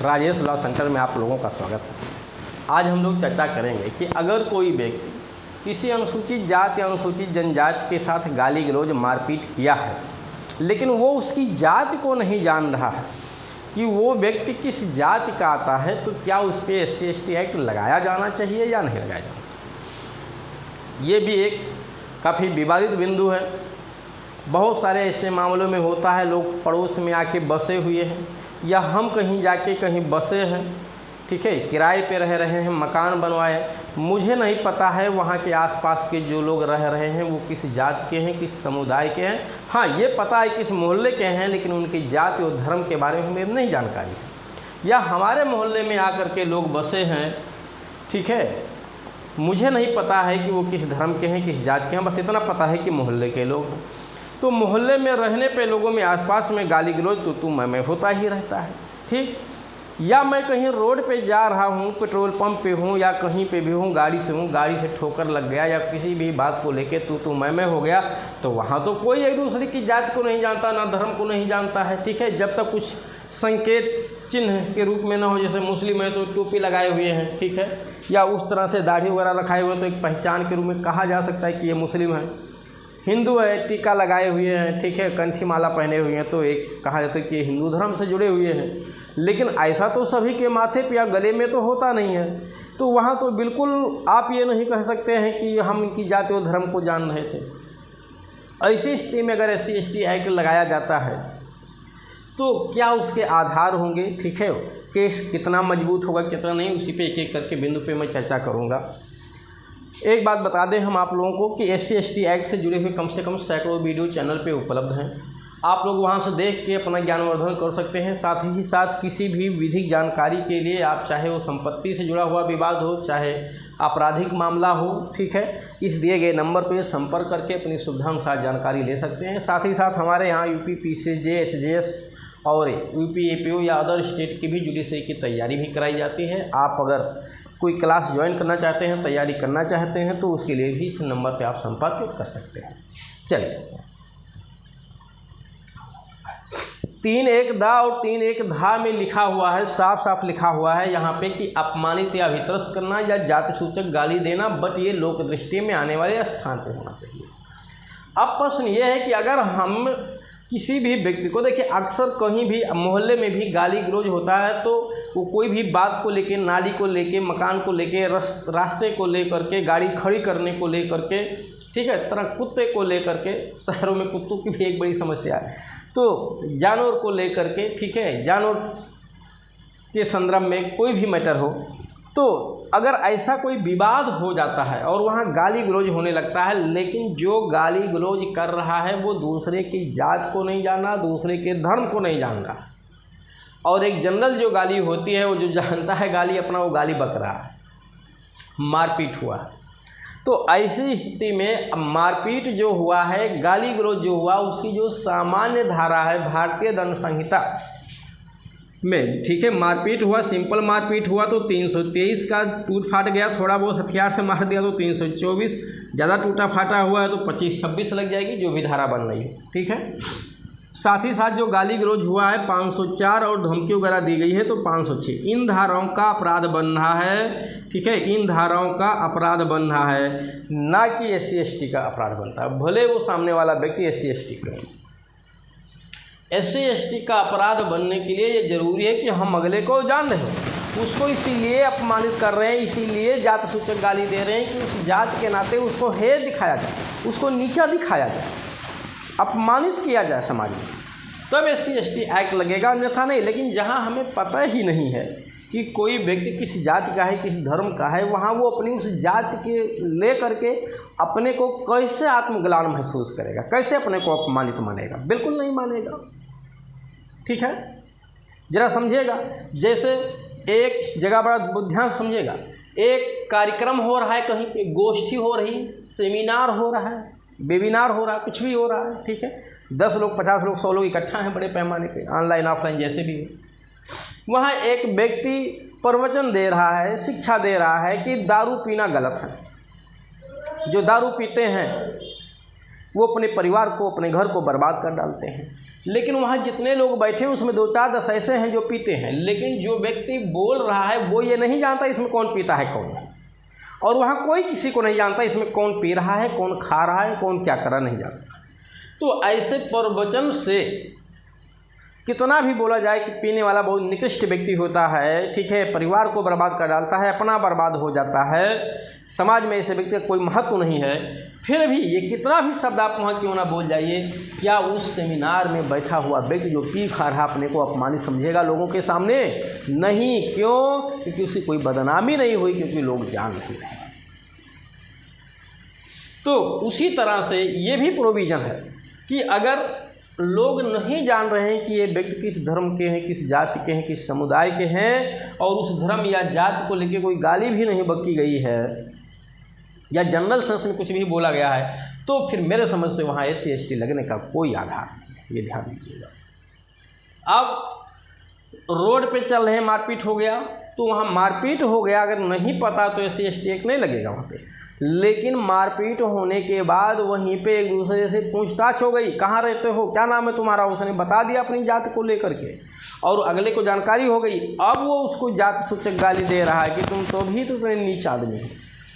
Rajesh law centre में आप लोगों का स्वागत है। आज हम लोग चर्चा करेंगे कि अगर कोई व्यक्ति किसी अनुसूचित जाति या अनुसूचित जनजाति के साथ गाली गलौज मारपीट किया है, लेकिन वो उसकी जाति को नहीं जान रहा है कि वो व्यक्ति किस जाति का आता है, तो क्या उस पर SC/ST एक्ट लगाया जाना चाहिए या नहीं लगाया जाना। ये भी एक काफ़ी विवादित बिंदु है। बहुत सारे ऐसे मामलों में होता है, लोग पड़ोस में आके बसे हुए हैं या हम कहीं जाके कहीं बसे हैं, ठीक है, किराए पे रह रहे हैं, मकान बनवाए, मुझे नहीं पता है वहाँ के आसपास के जो लोग रह रहे हैं वो किस जाति के हैं, किस समुदाय के हैं। हाँ, ये पता है किस मोहल्ले के हैं, लेकिन उनकी जाति और धर्म के बारे में हमें नहीं जानकारी है। या हमारे मोहल्ले में आकर के लोग बसे हैं, ठीक है, मुझे नहीं पता है कि वो किस धर्म के हैं, किस जाति के हैं, बस इतना पता है कि मोहल्ले के लोग हैं। तो मोहल्ले में रहने पे लोगों में आसपास में गाली गलौज तो तू मैं होता ही रहता है, ठीक। या मैं कहीं रोड पे जा रहा हूँ, पेट्रोल पंप पे हूँ या कहीं पे भी हूँ, गाड़ी से ठोकर लग गया या किसी भी बात को लेके तू मैं हो गया, तो वहाँ तो कोई एक दूसरे की जाति को नहीं जानता, ना धर्म को नहीं जानता है, ठीक है। जब तक कुछ संकेत चिन्ह के रूप में ना हो, जैसे मुस्लिम है तो टोपी लगाए हुए हैं, ठीक है, या उस तरह से दाढ़ी वगैरह रखाए हुए, तो एक पहचान के रूप में कहा जा सकता है कि ये मुस्लिम है। हिंदू है, टीका लगाए हुए हैं, ठीक है, कंठी माला पहने हुए हैं, तो एक कहा जाता है कि हिंदू धर्म से जुड़े हुए हैं। लेकिन ऐसा तो सभी के माथे पे या गले में तो होता नहीं है, तो वहाँ तो बिल्कुल आप ये नहीं कह सकते हैं कि हम इनकी जाति और धर्म को जान रहे थे। ऐसी स्थिति में अगर SC/ST एक्ट लगाया जाता है तो क्या उसके आधार होंगे, ठीक है, केस कितना मजबूत होगा कितना नहीं, उसी पे एक एक करके बिंदु पे मैं चर्चा करूँगा। एक बात बता दें हम आप लोगों को कि SC/ST एक्ट से जुड़े हुए कम से कम सैकड़ों वीडियो चैनल पे उपलब्ध हैं। आप लोग वहां से देख के अपना ज्ञानवर्धन कर सकते हैं। साथ ही साथ किसी भी विधिक जानकारी के लिए आप चाहे वो संपत्ति से जुड़ा हुआ विवाद हो, चाहे आपराधिक मामला हो, ठीक है, इस दिए गए नंबर पर संपर्क करके अपनी सुविधानुसार जानकारी ले सकते हैं। साथ ही साथ हमारे यहाँ UP PCJ HJS और UP APO या अदर स्टेट की भी जुडिशरी की तैयारी भी कराई जाती है। आप अगर कोई क्लास ज्वाइन करना चाहते हैं, तैयारी करना चाहते हैं, तो उसके लिए भी इस नंबर पे आप संपर्क कर सकते हैं। चलिए, 3(1)दा और 3(1)धा में लिखा हुआ है, साफ साफ लिखा हुआ है यहाँ पे कि अपमानित या अभित्रस्त करना या जाति सूचक गाली देना, बट ये लोक दृष्टि में आने वाले स्थान पे होना चाहिए। अब प्रश्न ये है कि अगर हम किसी भी व्यक्ति को, देखिए अक्सर कहीं भी मोहल्ले में भी गाली गलौज होता है, तो वो कोई भी बात को लेके, नाली को लेके, मकान को लेके, रास्ते को लेकर के, गाड़ी खड़ी करने को लेकर के, ठीक है, तरह कुत्ते को लेकर के, शहरों में कुत्तों की भी एक बड़ी समस्या है, तो जानवर को लेकर के, ठीक है, जानवर के संदर्भ में कोई भी मैटर हो, तो अगर ऐसा कोई विवाद हो जाता है और वहाँ गाली गलौज होने लगता है, लेकिन जो गाली गलौज कर रहा है वो दूसरे की जात को नहीं जाना, दूसरे के धर्म को नहीं जान रहा, और एक जनरल जो गाली होती है वो जो जानता है गाली अपना, वो गाली बक रहा है, मारपीट हुआ है। तो ऐसी स्थिति में मारपीट जो हुआ है, गाली गलौज जो हुआ, उसकी जो सामान्य धारा है भारतीय दंड संहिता में, ठीक है, मारपीट हुआ, सिंपल मारपीट हुआ तो 323 का टूट फाट गया, थोड़ा बहुत हथियार से मार दिया तो 324, ज़्यादा टूटा फाटा हुआ है तो 25-26 लग जाएगी, जो भी धारा बन रही है, ठीक है। साथ ही साथ जो गाली गलौज हुआ है 504 और धमकी वगैरह दी गई है तो 506, इन धाराओं का अपराध बन रहा है, ठीक है, इन धाराओं का अपराध बन रहा है, ना कि SC/ST का अपराध बनता है, भले वो सामने वाला व्यक्ति SC/ST का। SC/ST का अपराध बनने के लिए ये जरूरी है कि हम अगले को जान रहे हैं, उसको इसीलिए अपमानित कर रहे हैं, इसीलिए जाति सूचक गाली दे रहे हैं कि उस जात के नाते उसको हेय दिखाया जाए, उसको नीचा दिखाया जाए, अपमानित किया जाए समाज में, तब SC/ST एक्ट लगेगा, अन्यथा नहीं। लेकिन जहाँ हमें पता ही नहीं है कि कोई व्यक्ति किस जाति का है, किस धर्म का है, वहाँ वो अपनी उस जाति के ले करके अपने को कैसे आत्मग्लान महसूस करेगा, कैसे अपने को अपमानित मानेगा, बिल्कुल नहीं मानेगा, ठीक है। जरा समझिएगा, जैसे एक जगह बड़ा ध्यान समझिएगा, एक कार्यक्रम हो रहा है, कहीं पे गोष्ठी हो रही, सेमिनार हो रहा है, वेबिनार हो रहा है, कुछ भी हो रहा है, ठीक है, 10 लोग 50 लोग 100 लोग इकट्ठा हैं बड़े पैमाने पे, ऑनलाइन ऑफलाइन जैसे भी है। वहाँ एक व्यक्ति प्रवचन दे रहा है, शिक्षा दे रहा है कि दारू पीना गलत है। जो दारू पीते हैं वो अपने परिवार को, अपने घर को बर्बाद कर डालते हैं। लेकिन वहाँ जितने लोग बैठे हैं उसमें 2-4-10 ऐसे हैं जो पीते हैं, लेकिन जो व्यक्ति बोल रहा है वो ये नहीं जानता इसमें कौन पीता है कौन नहीं, और वहाँ कोई किसी को नहीं जानता इसमें कौन पी रहा है, कौन खा रहा है, कौन क्या कर रहा नहीं जानता। तो ऐसे प्रवचन से कितना भी बोला जाए कि पीने वाला बहुत निकृष्ट व्यक्ति होता है, ठीक है, परिवार को बर्बाद कर डालता है, अपना बर्बाद हो जाता है, समाज में ऐसे व्यक्ति का कोई महत्व नहीं है, फिर भी ये कितना भी शब्द आप वहाँ क्यों ना बोल जाइए, क्या उस सेमिनार में बैठा हुआ व्यक्ति जो पी खा रहा अपने को अपमानित समझेगा लोगों के सामने? नहीं। क्यों? क्योंकि उसकी कोई बदनामी नहीं हुई, क्योंकि लोग जान नहीं रहे। तो उसी तरह से ये भी प्रोविज़न है कि अगर लोग नहीं जान रहे हैं कि ये व्यक्ति किस धर्म के हैं, किस जाति के हैं, किस समुदाय के हैं, और उस धर्म या जाति को लेकर कोई गाली भी नहीं बकी गई है या जनरल सेंस में कुछ भी बोला गया है, तो फिर मेरे समझ से वहाँ SC/ST लगने का कोई आधार नहीं है, ये ध्यान दीजिएगा। अब रोड पे चल रहे हैं, मारपीट हो गया, तो वहाँ मारपीट हो गया, अगर नहीं पता तो SC/ST एक्ट नहीं लगेगा वहाँ पे। लेकिन मारपीट होने के बाद वहीं पे एक दूसरे से पूछताछ हो गई, कहाँ रहते हो, क्या नाम है तुम्हारा, उसने बता दिया अपनी जाति को लेकर के, और अगले को जानकारी हो गई। अब वो उसको जाति सूचक गाली दे रहा है कि तुम तो भी तो नीच आदमी हो,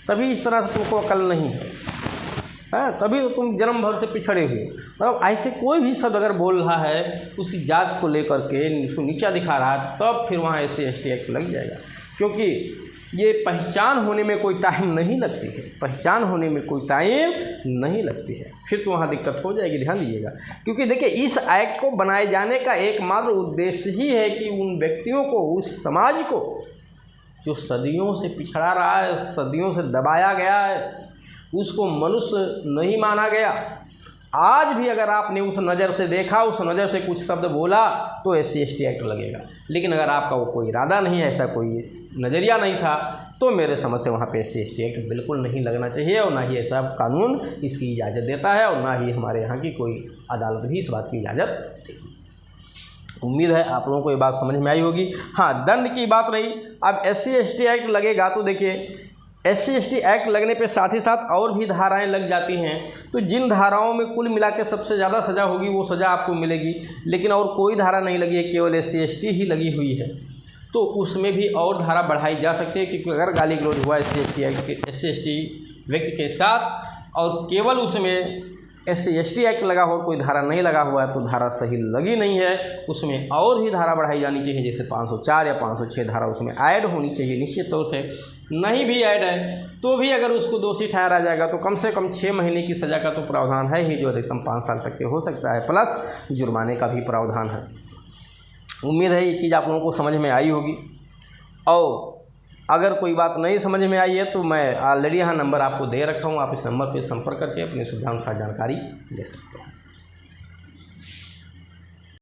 तभी इस तरह से तुमको अकल नहीं है, तभी तो तुम जन्म भर से पिछड़े हुए। मतलब ऐसे कोई भी शब्द अगर बोल रहा है उसी जात को लेकर के, उसको नीचा दिखा रहा है, तब फिर वहाँ SC/ST एक्ट लग जाएगा। क्योंकि ये पहचान होने में कोई टाइम नहीं लगती है, पहचान होने में कोई टाइम नहीं लगती है, फिर तो वहाँ दिक्कत हो जाएगी, ध्यान दीजिएगा। क्योंकि देखिए इस एक्ट को बनाए जाने का एकमात्र उद्देश्य ही है कि उन व्यक्तियों को, उस समाज को जो सदियों से पिछड़ा रहा है, सदियों से दबाया गया है, उसको मनुष्य नहीं माना गया, आज भी अगर आपने उस नज़र से देखा, उस नज़र से कुछ शब्द बोला तो SC/ST एक्ट लगेगा। लेकिन अगर आपका वो कोई इरादा नहीं है, ऐसा कोई नज़रिया नहीं था, तो मेरे समझ से वहाँ पे SC/ST एक्ट बिल्कुल नहीं लगना चाहिए, और ना ही ऐसा कानून इसकी इजाज़त देता है, और ना ही हमारे यहाँ की कोई अदालत भी इस बात की इजाज़त देती है। उम्मीद है आप लोगों को ये बात समझ में आई होगी। हाँ, दंड की बात रही, अब SC/ST एक्ट लगेगा तो देखिए SC/ST एक्ट लगने पे साथ ही साथ और भी धाराएं लग जाती हैं, तो जिन धाराओं में कुल मिला के सबसे ज़्यादा सज़ा होगी वो सज़ा आपको मिलेगी, लेकिन और कोई धारा नहीं लगी है, केवल SC/ST ही लगी हुई है, तो उसमें भी और धारा बढ़ाई जा सकती है। क्योंकि अगर गाली गलौज हुआ SC/ST व्यक्ति के साथ और केवल उसमें SC/ST एक्ट लगा हो, कोई धारा नहीं लगा हुआ है, तो धारा सही लगी नहीं है, उसमें और भी धारा बढ़ाई जानी चाहिए, जैसे 504 या 506 धारा उसमें ऐड होनी चाहिए निश्चित तौर से। नहीं भी ऐड है तो भी अगर उसको दोषी ठहराया जाएगा तो कम से कम 6 महीने की सज़ा का तो प्रावधान है ही, जो अधिकतम 5 साल तक के हो सकता है, प्लस जुर्माने का भी प्रावधान है। उम्मीद है ये चीज़ आप लोगों को समझ में आई होगी, और अगर कोई बात नहीं समझ में आई है तो मैं ऑलरेडी यहाँ नंबर आपको दे रखा हूँ, आप इस नंबर पर संपर्क करके अपनी सुविधानुसार जानकारी ले सकते हैं।